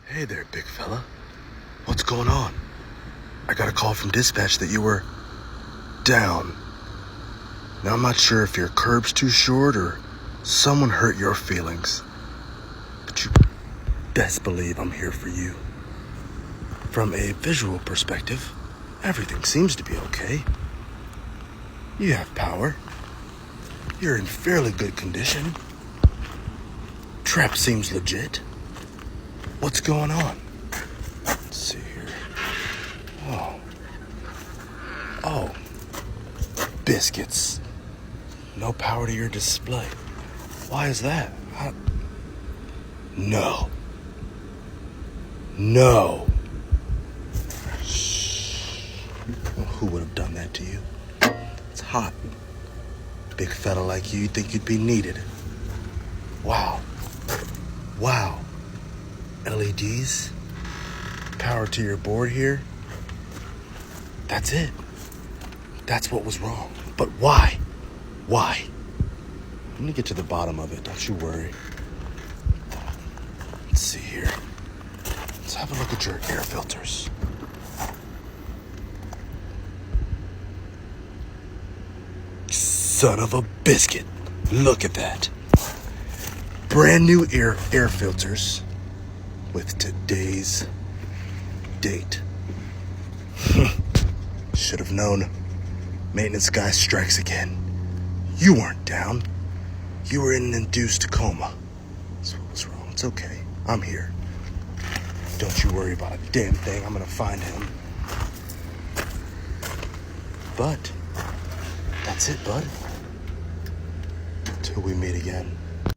Hey there, big fella. What's going on? I got a call from dispatch that you were down. Now, I'm not sure if your curb's too short or someone hurt your feelings, but you best believe I'm here for you. From a visual perspective, everything seems to be okay. You have power. You're in fairly good condition. Trap seems legit. What's going on? Let's see here. Oh. Biscuits. No power to your display. Why is that? No. Shh. Well, who would have done that to you? It's hot. Big fella like you'd think you'd be needed. Wow. LEDs? Power to your board here? That's it. That's what was wrong. But why? Why? I'm gonna get to the bottom of it, don't you worry. Let's see here. Let's have a look at your air filters. Son of a biscuit. Look at that. Brand new air filters with today's date. Should have known. Maintenance guy strikes again. You weren't down. You were in an induced coma. That's what was wrong. It's okay. I'm here. Don't you worry about a damn thing. I'm gonna find him. But that's it, bud. Till we meet again.